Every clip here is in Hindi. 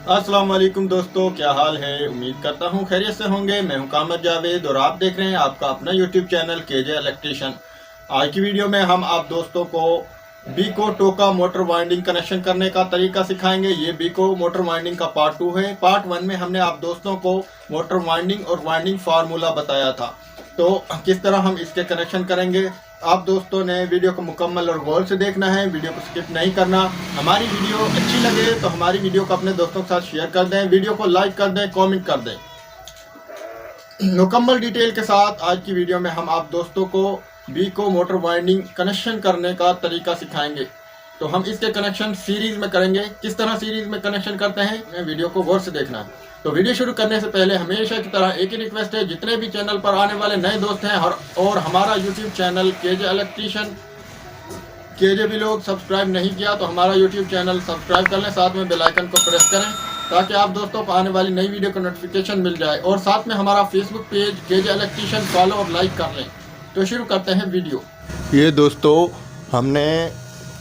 अस्सलाम वालेकुम दोस्तों, क्या हाल है। उम्मीद करता हूँ खैरियत से होंगे। मैं हूँ कामर जावेद और आप देख रहे हैं आपका अपना यूट्यूब चैनल केजे इलेक्ट्रिशियन। आज की वीडियो में हम आप दोस्तों को बीको टोका मोटर वाइंडिंग कनेक्शन करने का तरीका सिखाएंगे। ये बीको मोटर वाइंडिंग का पार्ट 2 है। पार्ट 1 में हमने आप दोस्तों को मोटर वाइंडिंग और वाइंडिंग फार्मूला बताया था, तो किस तरह हम इसके कनेक्शन करेंगे। आप दोस्तों ने वीडियो को मुकम्मल और गौर से देखना है, वीडियो को स्किप नहीं करना। हमारी वीडियो अच्छी लगे तो हमारी वीडियो को अपने दोस्तों के साथ शेयर कर दें, वीडियो को लाइक कर दें, कमेंट कर दें। मुकम्मल डिटेल के साथ आज की वीडियो में हम आप दोस्तों को बीको मोटर वाइंडिंग कनेक्शन करने का तरीका सिखाएंगे। तो हम इसके कनेक्शन सीरीज में करेंगे। किस तरह सीरीज में कनेक्शन करते हैं, वीडियो को गौर से देखना है। तो वीडियो शुरू करने से पहले हमेशा की तरह एक ही रिक्वेस्ट है, जितने भी चैनल पर आने वाले नए दोस्त हैं और हमारा YouTube channel KJ electrician KJ भी लोग सब्सक्राइब नहीं किया तो हमारा यूट्यूब चैनल सब्सक्राइब कर लें, साथ में बेल आइकन को प्रेस करें ताकि आप दोस्तों को आने वाली नई वीडियो का नोटिफिकेशन मिल जाए। और साथ में हमारा Facebook page KJ electrician follow और लाइक कर लें। तो शुरू करते हैं वीडियो। ये दोस्तों हमने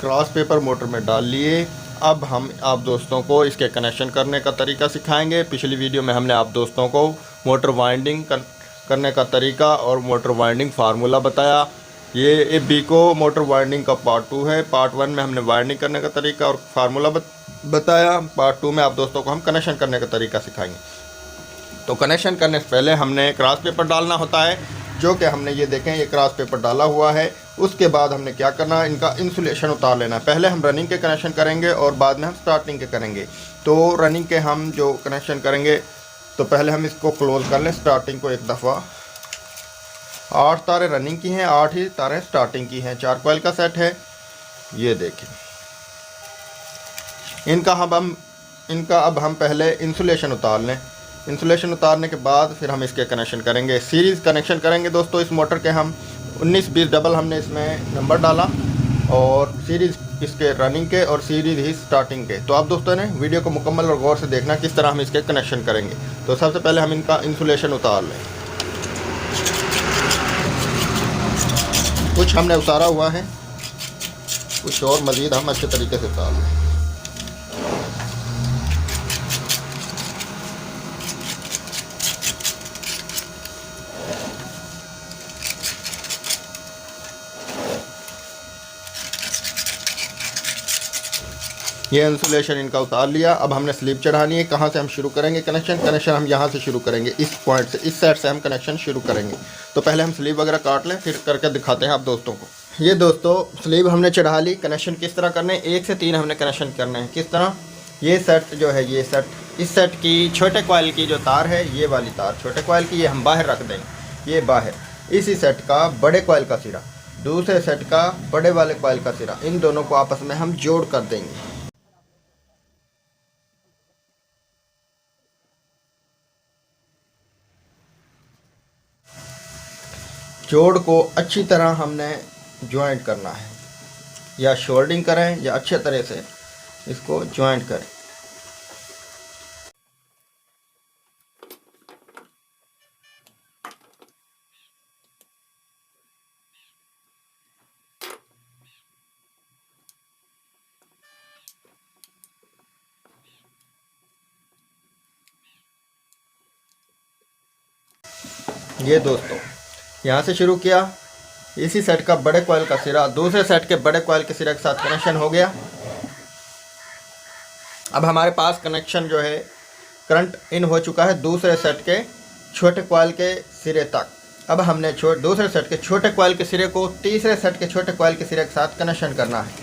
क्रॉस पेपर मोटर में डाल लिए। अब हम आप दोस्तों को इसके कनेक्शन करने का तरीका सिखाएंगे। पिछली वीडियो में हमने आप दोस्तों को मोटर वाइंडिंग करने का तरीका और मोटर वाइंडिंग फार्मूला बताया। ये बीको मोटर वाइंडिंग का पार्ट 2 है। पार्ट 1 में हमने वाइंडिंग करने का तरीका और फार्मूला बताया। पार्ट 2 में आप दोस्तों को हम कनेक्शन करने का तरीका सिखाएंगे। तो कनेक्शन करने से पहले हमने क्रॉस पेपर डालना होता है, जो कि हमने ये देखें ये क्रॉस पेपर डाला हुआ है। उसके बाद हमने क्या करना है, इनका इंसुलेशन उतार लेना है। पहले हम रनिंग के कनेक्शन करेंगे और बाद में हम स्टार्टिंग के करेंगे। तो रनिंग के हम जो कनेक्शन करेंगे, तो पहले हम इसको क्लोज कर लें। स्टार्टिंग को एक दफ़ा 8 तारें रनिंग की हैं, 8 ही तारें स्टार्टिंग की हैं। 4 कॉइल का सेट है, ये देखें। इनका अब हम पहले इंसुलेशन उतार लें। इंसुलेशन उतारने के बाद फिर हम इसके कनेक्शन करेंगे। सीरीज़ कनेक्शन करेंगे दोस्तों इस मोटर के। हम 19-20 डबल हमने इसमें नंबर डाला और सीरीज़ इसके रनिंग के और सीरीज़ ही स्टार्टिंग के। तो आप दोस्तों ने वीडियो को मुकम्मल और गौर से देखना किस तरह हम इसके कनेक्शन करेंगे। तो सबसे पहले हम इनका इंसुलेशन उतार लें। कुछ हमने उतारा हुआ है, कुछ और मज़ीद हम अच्छे तरीके से उतार लें। ये इंसुलेशन इनका उतार लिया। अब हमने स्लीप चढ़ानी है। कहाँ से हम शुरू करेंगे कनेक्शन हम यहाँ से शुरू करेंगे। इस पॉइंट से, इस साइड से हम कनेक्शन शुरू करेंगे। तो पहले हम स्लीव वगैरह काट लें, फिर करके दिखाते हैं आप दोस्तों को। ये दोस्तों स्लीव हमने चढ़ा ली। कनेक्शन किस तरह करने हैं, 1 से 3 हमने कनेक्शन करने हैं। किस तरह, ये सेट जो है, ये सेट, इस सेट की छोटे कॉइल की जो तार है, ये वाली तार छोटे कॉइल की, ये हम बाहर रख देंगे। ये बाहर, इसी सेट का बड़े कॉइल का सिरा, दूसरे सेट का बड़े वाले कॉइल का सिरा, इन दोनों को आपस में हम जोड़ कर देंगे। जोड़ को अच्छी तरह हमने ज्वाइंट करना है, या शोल्डिंग करें या अच्छे तरह से इसको ज्वाइंट करें। ये दोस्तों यहाँ से शुरू किया। इसी सेट का बड़े कॉइल का सिरा दूसरे सेट के बड़े कॉइल के सिरे के साथ कनेक्शन हो गया। अब हमारे पास कनेक्शन जो है करंट इन हो चुका है दूसरे सेट के छोटे कॉइल के सिरे तक। अब हमने दूसरे सेट के छोटे कॉइल के सिरे को तीसरे सेट के छोटे कॉइल के सिरे के साथ कनेक्शन करना है।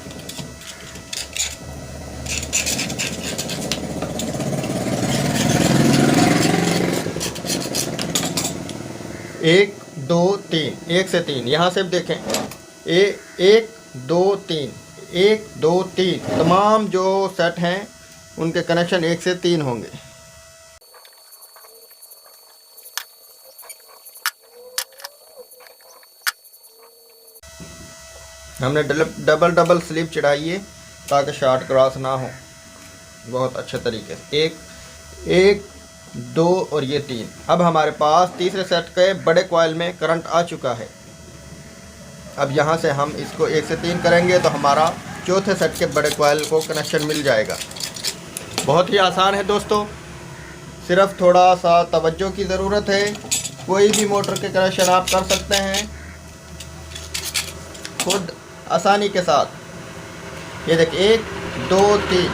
एक, दो, तीन, 1 से 3, यहाँ से देखें 1, 2, 3, 1, 2, 3, तमाम जो सेट हैं उनके कनेक्शन 1 से 3 होंगे। हमने डबल स्लीव चढ़ाई है ताकि शॉर्ट क्रॉस ना हो, बहुत अच्छे तरीके से। 1, 2 और ये 3। अब हमारे पास तीसरे सेट के बड़े कॉइल में करंट आ चुका है। अब यहाँ से हम इसको 1 से 3 करेंगे तो हमारा चौथे सेट के बड़े कॉइल को कनेक्शन मिल जाएगा। बहुत ही आसान है दोस्तों, सिर्फ थोड़ा सा तवज्जो की ज़रूरत है। कोई भी मोटर के कनेक्शन आप कर सकते हैं खुद आसानी के साथ। ये देखिए 1 2 3,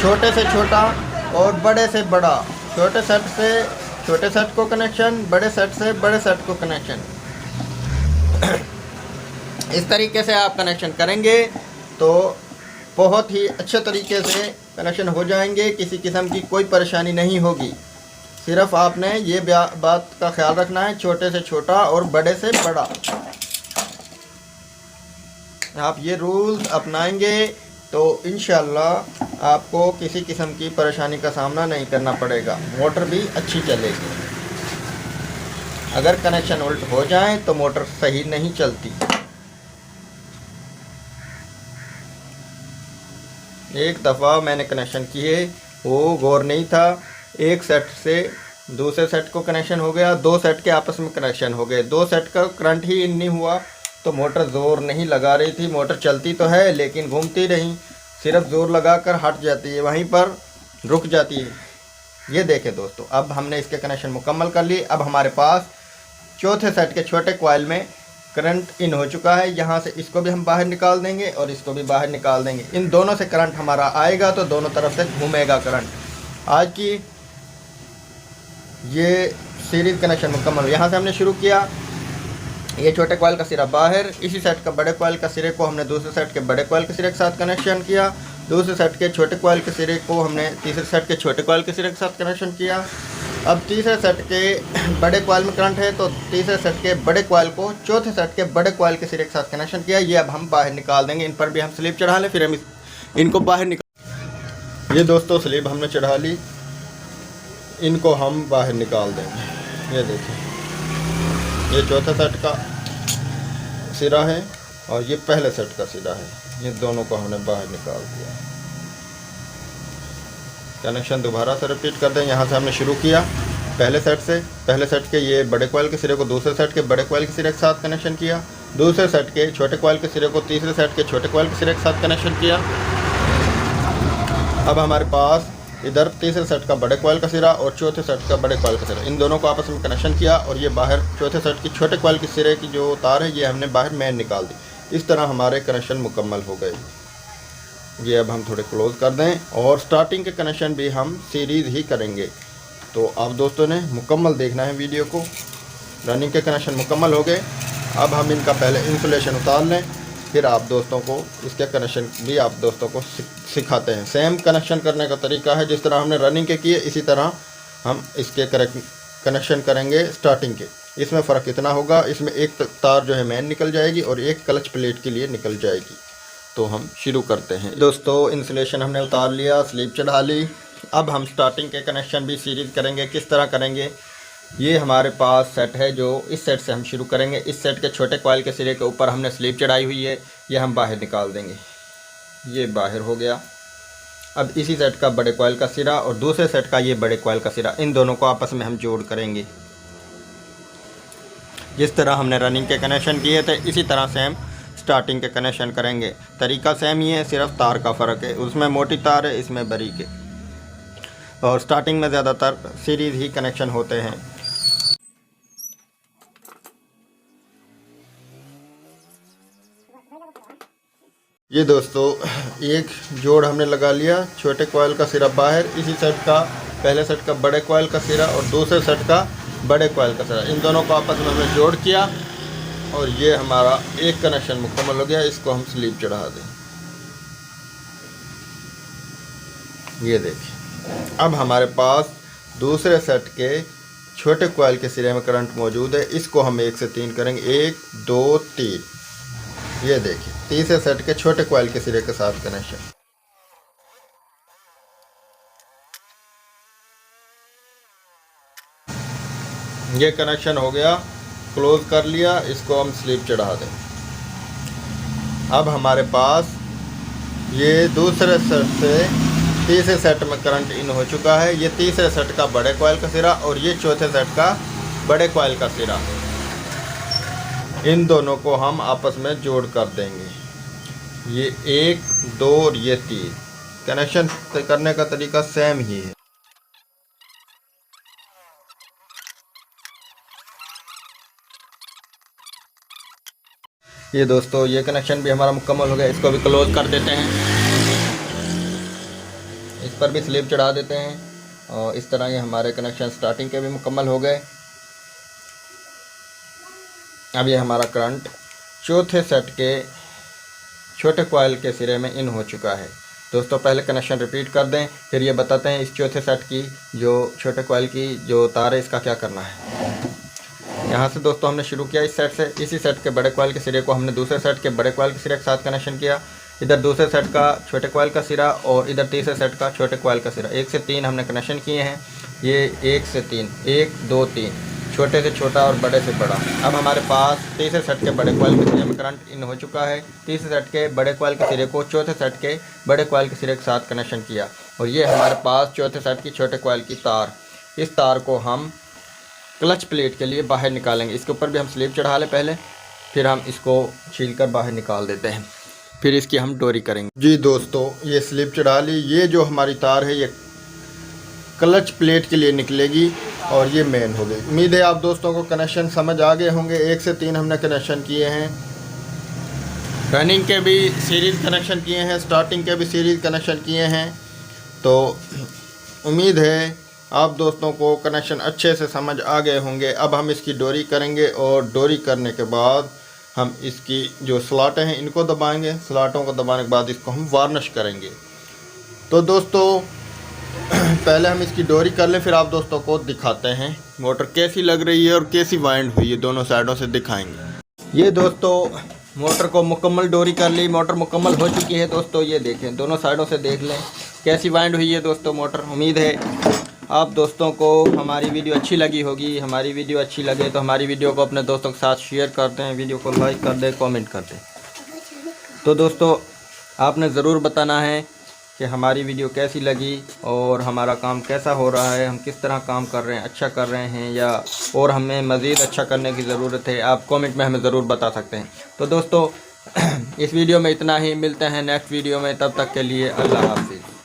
छोटे से छोटा और बड़े से बड़ा, छोटे सेट से छोटे सेट को कनेक्शन, बड़े सेट से बड़े सेट को कनेक्शन। इस तरीके से आप कनेक्शन करेंगे तो बहुत ही अच्छे तरीके से कनेक्शन हो जाएंगे, किसी किस्म की कोई परेशानी नहीं होगी। सिर्फ आपने ये बात का ख्याल रखना है, छोटे से छोटा और बड़े से बड़ा। आप ये रूल्स अपनाएंगे तो इंशाल्लाह आपको किसी किस्म की परेशानी का सामना नहीं करना पड़ेगा, मोटर भी अच्छी चलेगी। अगर कनेक्शन उल्ट हो जाए तो मोटर सही नहीं चलती। एक दफ़ा मैंने कनेक्शन किए, वो गौर नहीं था, एक सेट से दूसरे सेट को कनेक्शन हो गया, 2 सेट के आपस में कनेक्शन हो गए, 2 सेट का करंट ही इन नहीं हुआ तो मोटर ज़ोर नहीं लगा रही थी। मोटर चलती तो है लेकिन घूमती नहीं, सिर्फ ज़ोर लगाकर हट जाती है, वहीं पर रुक जाती है। ये देखें दोस्तों, अब हमने इसके कनेक्शन मुकम्मल कर लिए। अब हमारे पास चौथे सेट के छोटे कॉइल में करंट इन हो चुका है। यहाँ से इसको भी हम बाहर निकाल देंगे और इसको भी बाहर निकाल देंगे। इन दोनों से करंट हमारा आएगा तो दोनों तरफ से घूमेगा करंट। आज की ये सीरीज़ कनेक्शन मुकम्मल। यहाँ से हमने शुरू किया, ये छोटे कॉइल का सिरा बाहर, इसी सेट का बड़े कॉइल का सिरे को हमने दूसरे सेट के बड़े कॉइल के सिरे के साथ कनेक्शन किया, दूसरे सेट के छोटे कॉइल के सिरे को हमने तीसरे सेट के छोटे कॉइल के सिरे के साथ कनेक्शन किया। अब तीसरे सेट के बड़े कॉइल में करंट है तो तीसरे सेट के बड़े कॉइल को चौथे सेट के बड़े कॉइल के सिरे के साथ कनेक्शन किया। ये अब हम बाहर निकाल देंगे। इन पर भी हम स्लिप चढ़ा लें, फिर हम इनको बाहर निकाल। ये दोस्तों स्लिप हमने चढ़ा ली, इनको हम बाहर निकाल देंगे। ये देखिए, ये चौथे सेट का सिरा है और ये पहले सेट का सिरा है, ये दोनों को हमने बाहर निकाल दिया। कनेक्शन दोबारा से रिपीट कर दें। यहाँ से हमने शुरू किया पहले सेट से, पहले सेट के ये बड़े कॉइल के सिरे को दूसरे सेट के बड़े कॉइल के सिरे के साथ कनेक्शन किया, दूसरे सेट के छोटे कॉइल के सिरे को तीसरे सेट के छोटे कॉइल के सिरे के साथ कनेक्शन किया। अब हमारे पास इधर तीसरे सेट का बड़े कॉइल का सिरा और चौथे सेट का बड़े कॉइल का सिरा, इन दोनों को आपस में कनेक्शन किया और ये बाहर चौथे सेट की छोटे कॉइल के सिरे की जो तार है ये हमने बाहर मेन निकाल दी। इस तरह हमारे कनेक्शन मुकम्मल हो गए। ये अब हम थोड़े क्लोज कर दें और स्टार्टिंग के कनेक्शन भी हम सीरीज़ ही करेंगे। तो आप दोस्तों ने मुकम्मल देखना है वीडियो को। रनिंग के कनेक्शन मुकम्मल हो गए। अब हम इनका पहले इंसुलेशन उतार लें, फिर आप दोस्तों को इसके कनेक्शन भी आप दोस्तों को सिखाते हैं। सेम कनेक्शन करने का तरीका है, जिस तरह हमने रनिंग के किए इसी तरह हम इसके कनेक्शन करेंगे स्टार्टिंग के। इसमें फ़र्क इतना होगा, इसमें एक तार जो है मेन निकल जाएगी और एक क्लच प्लेट के लिए निकल जाएगी। तो हम शुरू करते हैं दोस्तों। इंसुलेशन हमने उतार लिया, स्लीप चढ़ा ली। अब हम स्टार्टिंग के कनेक्शन भी सीरीज़ करेंगे। किस तरह करेंगे, ये हमारे पास सेट है जो इस सेट से हम शुरू करेंगे। इस सेट के छोटे कॉइल के सिरे के ऊपर हमने स्लीप चढ़ाई हुई है, ये हम बाहर निकाल देंगे। ये बाहर हो गया। अब इसी सेट का बड़े कॉइल का सिरा और दूसरे सेट का ये बड़े कॉइल का सिरा, इन दोनों को आपस में हम जोड़ करेंगे। जिस तरह हमने रनिंग के कनेक्शन किए थे इसी तरह से हम स्टार्टिंग के कनेक्शन करेंगे। तरीका सेम ही है, सिर्फ तार का फ़र्क है, उसमें मोटी तार है, इसमें बारीक है। और स्टार्टिंग में ज़्यादातर सीरीज़ ही कनेक्शन होते हैं। ये दोस्तों एक जोड़ हमने लगा लिया, छोटे कॉइल का सिरा बाहर, इसी सेट का पहले सेट का बड़े कॉइल का सिरा और दूसरे सेट का बड़े कॉइल का सिरा, इन दोनों को आपस में हमने जोड़ किया और ये हमारा एक कनेक्शन मुकम्मल हो गया। इसको हम स्लीप चढ़ा दें। ये देखिए, अब हमारे पास दूसरे सेट के छोटे कॉइल के सिरे में करंट मौजूद है। इसको हम 1 से 3 करेंगे, 1 2 3। ये देखिए, तीसरे सेट के छोटे कॉइल के सिरे के साथ कनेक्शन। ये कनेक्शन हो गया, क्लोज कर लिया। इसको हम स्लीप चढ़ा दें। अब हमारे पास ये दूसरे सेट से तीसरे सेट में करंट इन हो चुका है। ये तीसरे सेट का बड़े कॉइल का सिरा और ये चौथे सेट का बड़े कॉइल का सिरा, इन दोनों को हम आपस में जोड़ कर देंगे। ये 1 2 और ये 3। कनेक्शन करने का तरीका सेम ही है। ये दोस्तों ये कनेक्शन भी हमारा मुकम्मल हो गया। इसको भी क्लोज कर देते हैं, इस पर भी स्लिप चढ़ा देते हैं और इस तरह ये हमारे कनेक्शन स्टार्टिंग के भी मुकम्मल हो गए। अब ये हमारा करंट चौथे सेट के छोटे कॉइल के सिरे में इन हो चुका है। दोस्तों पहले कनेक्शन रिपीट कर दें, फिर ये बताते हैं इस चौथे सेट की जो छोटे कॉइल की जो तार है इसका क्या करना है। यहाँ से दोस्तों हमने शुरू किया इस सेट से। इसी सेट के बड़े कॉइल के सिरे को हमने दूसरे सेट के बड़े कॉइल के सिरे के साथ कनेक्शन किया। इधर दूसरे सेट का छोटे कॉइल का सिरा और इधर तीसरे सेट का छोटे कॉइल का सिरा। 1 से 3 हमने कनेक्शन किए हैं। ये 1 से 3, 1 2 3, छोटे से छोटा और बड़े से बड़ा। अब हमारे पास तीसरे सेट के बड़े कॉइल के सिरे में करंट इन हो चुका है। तीसरे सेट के बड़े कॉइल के सिरे को चौथे सेट के बड़े कॉइल के सिरे के साथ कनेक्शन किया और ये हमारे पास चौथे सेट की छोटे कॉइल की तार। इस तार को हम क्लच प्लेट के लिए बाहर निकालेंगे। इसके ऊपर भी हम स्लिप चढ़ा लें पहले, फिर हम इसको छील कर बाहर निकाल देते हैं, फिर इसकी हम डोरी करेंगे। जी दोस्तों ये स्लिप चढ़ा ली। ये जो हमारी तार है ये क्लच प्लेट के लिए निकलेगी और ये मेन हो गई। उम्मीद है आप दोस्तों को कनेक्शन समझ आ गए होंगे। 1 से 3 हमने कनेक्शन किए हैं, रनिंग के भी सीरीज़ कनेक्शन किए हैं, स्टार्टिंग के भी सीरीज़ कनेक्शन किए हैं। तो उम्मीद है आप दोस्तों को कनेक्शन अच्छे से समझ आ गए होंगे। अब हम इसकी डोरी करेंगे और डोरी करने के बाद हम इसकी जो स्लॉटें हैं इनको दबाएंगे। स्लॉटों को दबाने के बाद इसको हम वार्निश करेंगे। तो दोस्तों पहले हम इसकी डोरी कर लें, फिर आप दोस्तों को दिखाते हैं मोटर कैसी लग रही है और कैसी वाइंड हुई है, दोनों साइडों से दिखाएंगे। ये दोस्तों मोटर को मुकम्मल डोरी कर ली, मोटर मुकम्मल हो चुकी है। दोस्तों ये देखें, दोनों साइडों से देख लें कैसी वाइंड हुई है दोस्तों मोटर। उम्मीद है आप दोस्तों को हमारी वीडियो अच्छी लगी होगी। हमारी वीडियो अच्छी लगे तो हमारी वीडियो को अपने दोस्तों के साथ शेयर कर दें, वीडियो को लाइक कर दें, कमेंट कर दें। तो दोस्तों आपने ज़रूर बताना है कि हमारी वीडियो कैसी लगी और हमारा काम कैसा हो रहा है, हम किस तरह काम कर रहे हैं, अच्छा कर रहे हैं या और हमें मज़ीद अच्छा करने की ज़रूरत है। आप कमेंट में हमें ज़रूर बता सकते हैं। तो दोस्तों इस वीडियो में इतना ही, मिलते हैं नेक्स्ट वीडियो में, तब तक के लिए अल्लाह हाफ़िज़।